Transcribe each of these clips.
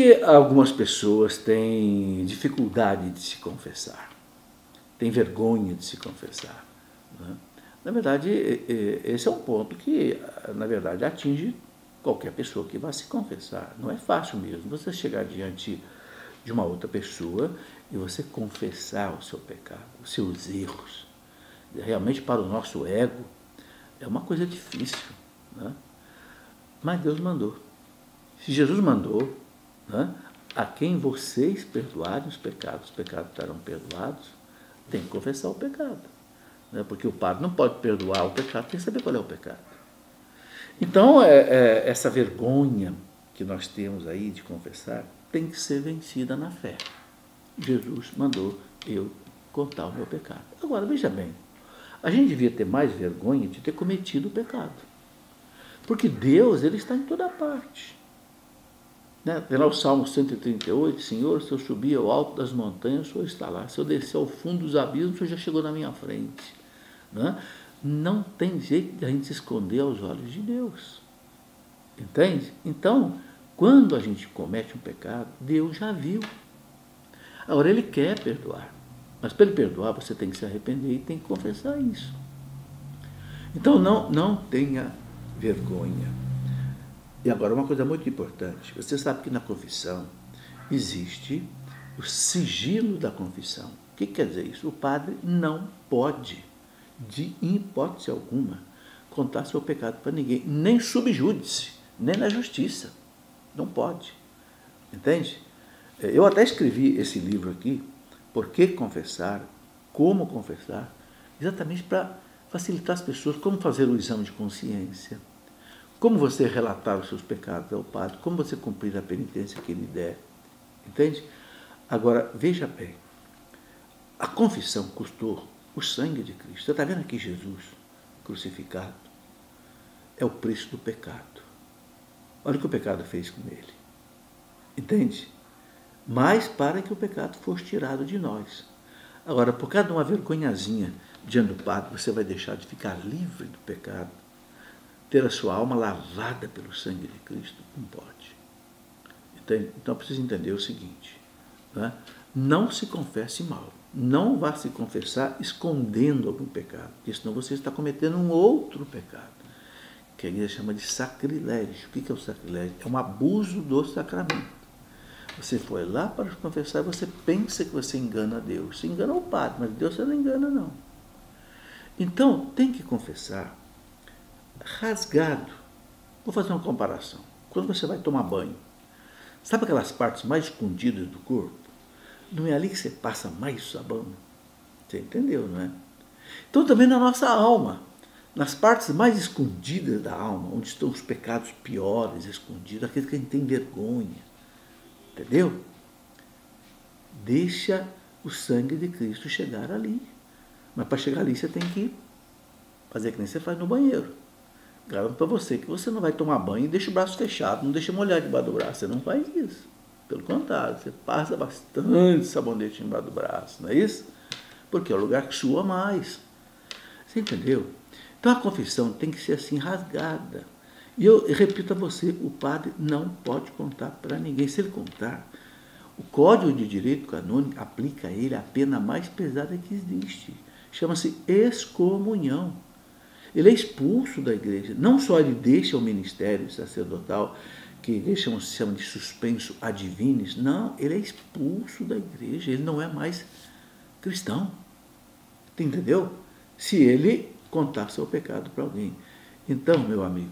que algumas pessoas têm dificuldade de se confessar? Têm vergonha de se confessar, né? Na verdade, esse é um ponto que, na verdade, atinge qualquer pessoa que vá se confessar. Não é fácil mesmo você chegar diante de uma outra pessoa e você confessar o seu pecado, os seus erros. Realmente, para o nosso ego, é uma coisa difícil, né? Mas Deus mandou. Se Jesus mandou, né, a quem vocês perdoarem os pecados estarão perdoados, tem que confessar o pecado, né? Porque o padre não pode perdoar o pecado sem saber qual é o pecado. Então, essa vergonha que nós temos aí de confessar tem que ser vencida na fé. Jesus mandou eu contar o meu pecado. Agora, veja bem, a gente devia ter mais vergonha de ter cometido o pecado. Porque Deus, ele está em toda parte. Né? Tem lá o Salmo 138, Senhor, se eu subir ao alto das montanhas, o Senhor está lá. Se eu descer ao fundo dos abismos, o Senhor já chegou na minha frente. Né? Não tem jeito de a gente se esconder aos olhos de Deus. Entende? Então, quando a gente comete um pecado, Deus já viu. Agora, ele quer perdoar. Mas para ele perdoar, você tem que se arrepender e tem que confessar isso. Então, não tenha vergonha. E agora, uma coisa muito importante. Você sabe que na confissão existe o sigilo da confissão. O que quer dizer isso? O padre não pode, de hipótese alguma, contar seu pecado para ninguém. Nem subjúdice, nem na justiça. Não pode. Entende? Eu até escrevi esse livro aqui, Por que Confessar, Como Confessar, exatamente para facilitar as pessoas como fazer o exame de consciência, como você relatar os seus pecados ao padre, como você cumprir a penitência que ele der. Entende? Agora, veja bem, a confissão custou o sangue de Cristo. Você está vendo aqui Jesus crucificado? É o preço do pecado. Olha o que o pecado fez com ele. Entende? Mas para que o pecado fosse tirado de nós. Agora, por causa de uma vergonhazinha diante do padre, você vai deixar de ficar livre do pecado, ter a sua alma lavada pelo sangue de Cristo? Não pode. Entende? Então, precisa entender o seguinte, né? Não se confesse mal. Não vá se confessar escondendo algum pecado, porque senão você está cometendo um outro pecado, que a igreja chama de sacrilégio. O que é o sacrilégio? É um abuso do sacramento. Você foi lá para confessar e você pensa que você engana Deus. Você engana o padre, mas Deus você não engana, não. Então, tem que confessar rasgado. Vou fazer uma comparação. Quando você vai tomar banho, sabe aquelas partes mais escondidas do corpo? Não é ali que você passa mais sabão? Você entendeu, não é? Então, também na nossa alma, nas partes mais escondidas da alma, onde estão os pecados piores escondidos, aqueles que a gente tem vergonha, entendeu? Deixa o sangue de Cristo chegar ali. Mas para chegar ali você tem que fazer que nem você faz no banheiro. Garanto para você que você não vai tomar banho e deixa o braço fechado, não deixa molhar debaixo do braço. Você não faz isso. Pelo contrário, você passa bastante sabonete embaixo do braço, não é isso? Porque é o lugar que sua mais. Você entendeu? Então a confissão tem que ser assim, rasgada. E eu repito a você, o padre não pode contar para ninguém. Se ele contar, o Código de Direito Canônico aplica a ele a pena mais pesada que existe. Chama-se excomunhão. Ele é expulso da igreja. Não só ele deixa o ministério sacerdotal, que eles chamam de suspenso ad divinis, não, ele é expulso da igreja, ele não é mais cristão. Entendeu? Se ele contar seu pecado para alguém. Então, meu amigo,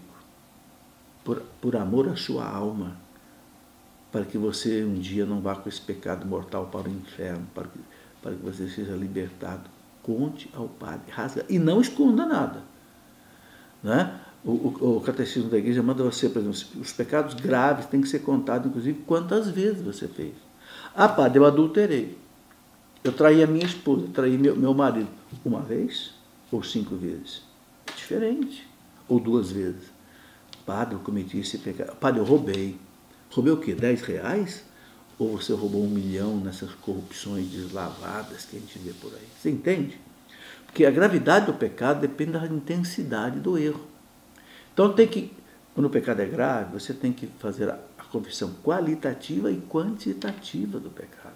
por amor à sua alma, para que você um dia não vá com esse pecado mortal para o inferno, para que você seja libertado, conte ao padre, rasga, e não esconda nada. Né? O catecismo da igreja manda você, por exemplo, os pecados graves têm que ser contados, inclusive, quantas vezes você fez. Ah, padre, eu adulterei. Eu traí a minha esposa, traí meu marido. Uma vez ou 5 vezes? É diferente. Ou 2 vezes. Padre, eu cometi esse pecado. Padre, eu roubei. Roubei o quê? 10 reais? Ou você roubou 1 milhão nessas corrupções deslavadas que a gente vê por aí? Você entende? Porque a gravidade do pecado depende da intensidade do erro. Então, quando o pecado é grave, você tem que fazer a confissão qualitativa e quantitativa do pecado.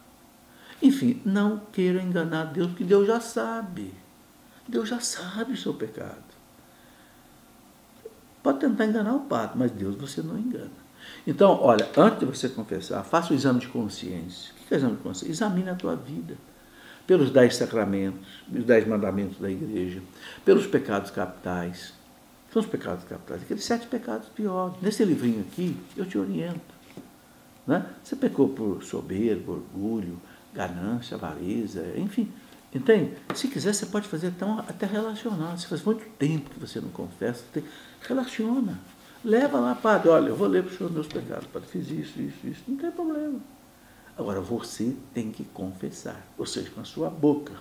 Enfim, não queira enganar Deus, porque Deus já sabe. Deus já sabe o seu pecado. Pode tentar enganar o padre, mas Deus você não engana. Então, olha, antes de você confessar, faça o exame de consciência. O que é exame de consciência? Examine a tua vida. Pelos 10 sacramentos, os 10 mandamentos da igreja, pelos pecados capitais. São os pecados capitais, aqueles 7 pecados piores. Nesse livrinho aqui, eu te oriento. Né? Você pecou por soberba, orgulho, ganância, avareza, enfim. Entende? Se quiser, você pode fazer até relacionar. Se faz muito tempo que você não confessa, relaciona. Leva lá, padre, olha, eu vou ler para o senhor meus pecados. Padre, fiz isso, não tem problema. Agora, você tem que confessar, ou seja, com a sua boca.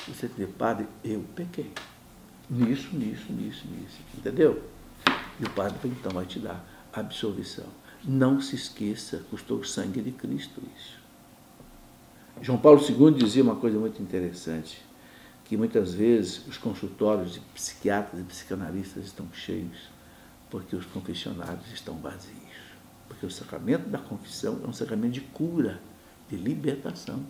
Você dizer, padre, eu pequei. Nisso, entendeu? E o padre, então, vai te dar absolvição. Não se esqueça, custou o sangue de Cristo isso. João Paulo II dizia uma coisa muito interessante, que muitas vezes os consultórios de psiquiatras e psicanalistas estão cheios, porque os confessionários estão vazios. Porque o sacramento da confissão é um sacramento de cura, de libertação.